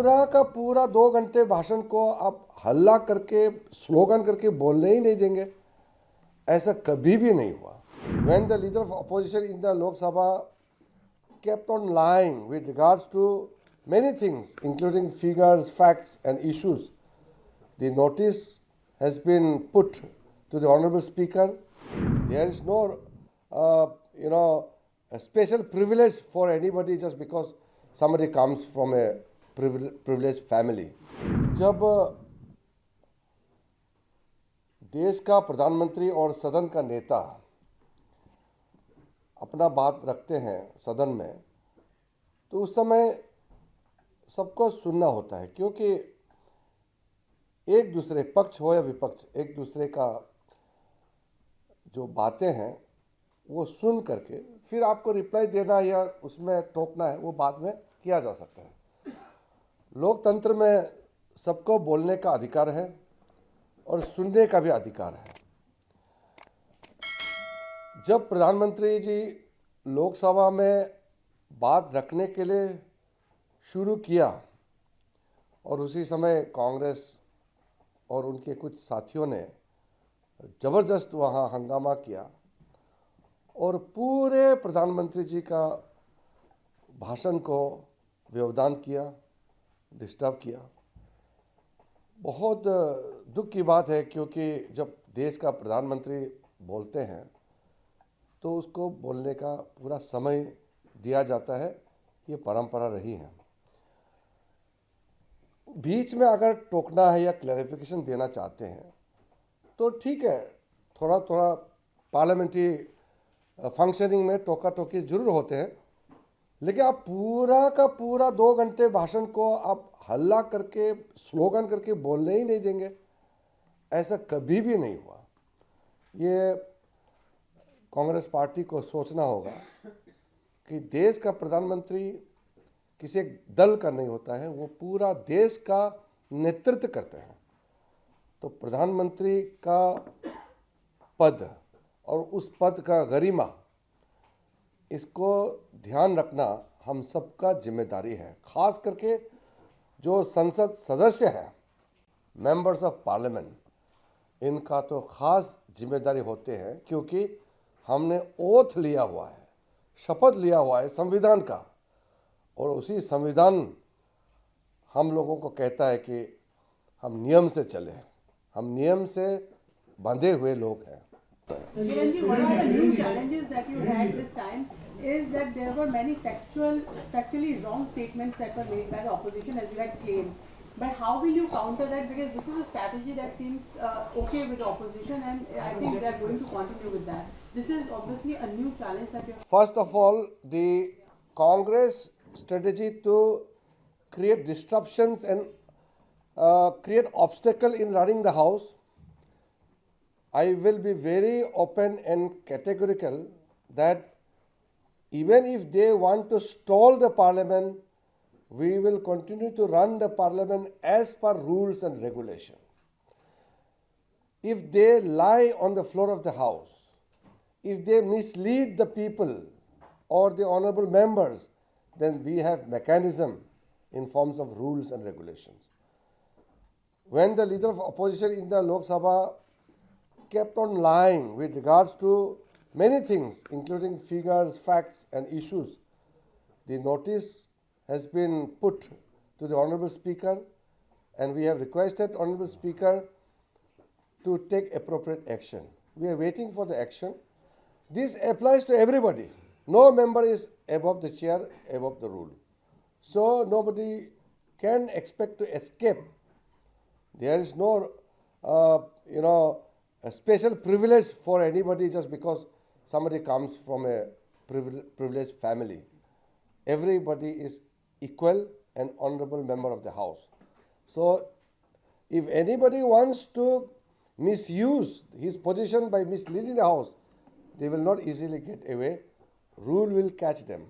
पूरा का पूरा 2 घंटे भाषण को आप हल्ला करके स्लोगन करके बोलने ही नहीं देंगे, ऐसा कभी भी नहीं हुआ. When the leader of opposition in the Lok Sabha kept on lying with regards to many things, including figures, facts, and issues, the notice has been put to the Honorable Speaker. There is no, a special privilege for anybody just because somebody comes from a privileged family. जब देश का प्रधानमंत्री और सदन का नेता अपना बात रखते हैं सदन में, तो उस समय सबको सुनना होता है, क्योंकि एक दूसरे पक्ष हो या विपक्ष, एक दूसरे का जो बातें हैं वो सुन करके फिर आपको रिप्लाई देना या उसमें टोकना है, वो बाद में किया जा सकता है. लोकतंत्र में सबको बोलने का अधिकार है और सुनने का भी अधिकार है. जब प्रधानमंत्री जी लोकसभा में बात रखने के लिए शुरू किया और उसी समय कांग्रेस और उनके कुछ साथियों ने ज़बरदस्त वहाँ हंगामा किया और पूरे प्रधानमंत्री जी का भाषण को व्यवधान किया, डिस्टर्ब किया. बहुत दुख की बात है, क्योंकि जब देश का प्रधानमंत्री बोलते हैं तो उसको बोलने का पूरा समय दिया जाता है, ये परंपरा रही है. बीच में अगर टोकना है या क्लैरिफिकेशन देना चाहते हैं तो ठीक है, थोड़ा थोड़ा पार्लियामेंट्री फंक्शनिंग में टोका टोकी जरूर होते हैं, लेकिन आप पूरा का पूरा 2 घंटे भाषण को आप हल्ला करके स्लोगन करके बोलने ही नहीं देंगे, ऐसा कभी भी नहीं हुआ. ये कांग्रेस पार्टी को सोचना होगा कि देश का प्रधानमंत्री किसी एक दल का नहीं होता है, वो पूरा देश का नेतृत्व करते हैं. तो प्रधानमंत्री का पद और उस पद का गरिमा, इसको ध्यान रखना हम सबका जिम्मेदारी है. खास करके जो संसद सदस्य हैं, मेंबर्स ऑफ पार्लियामेंट, इनका तो खास जिम्मेदारी होते हैं, क्योंकि हमने ओथ लिया हुआ है, शपथ लिया हुआ है संविधान का, और उसी संविधान हम लोगों को कहता है कि हम नियम से चले, हम नियम से बंधे हुए लोग हैं. Kiran ji, one of the new challenges that you had this time is that there were many factually wrong statements that were made by the opposition, as you had claimed. But how will you counter that? Because this is a strategy that seems okay with the opposition, and I think they are going to continue with that. This is obviously a new challenge that you have. First of all, the Congress strategy to create disruptions and create obstacle in running the house, I will be very open and categorical that even if they want to stall the parliament, we will continue to run the parliament as per rules and regulation. If they lie on the floor of the house, if they mislead the people or the honorable members, then we have mechanism in forms of rules and regulations. When the leader of opposition in the Lok Sabha kept on lying with regards to many things, including figures, facts, and issues, the notice has been put to the Honorable Speaker, and we have requested Honorable Speaker to take appropriate action. We are waiting for the action. This applies to everybody. No member is above the chair, above the rule. So nobody can expect to escape. There is no, a special privilege for anybody just because somebody comes from a privileged family. Everybody is equal and honorable member of the house. So if anybody wants to misuse his position by misleading the house, they will not easily get away. Rule will catch them.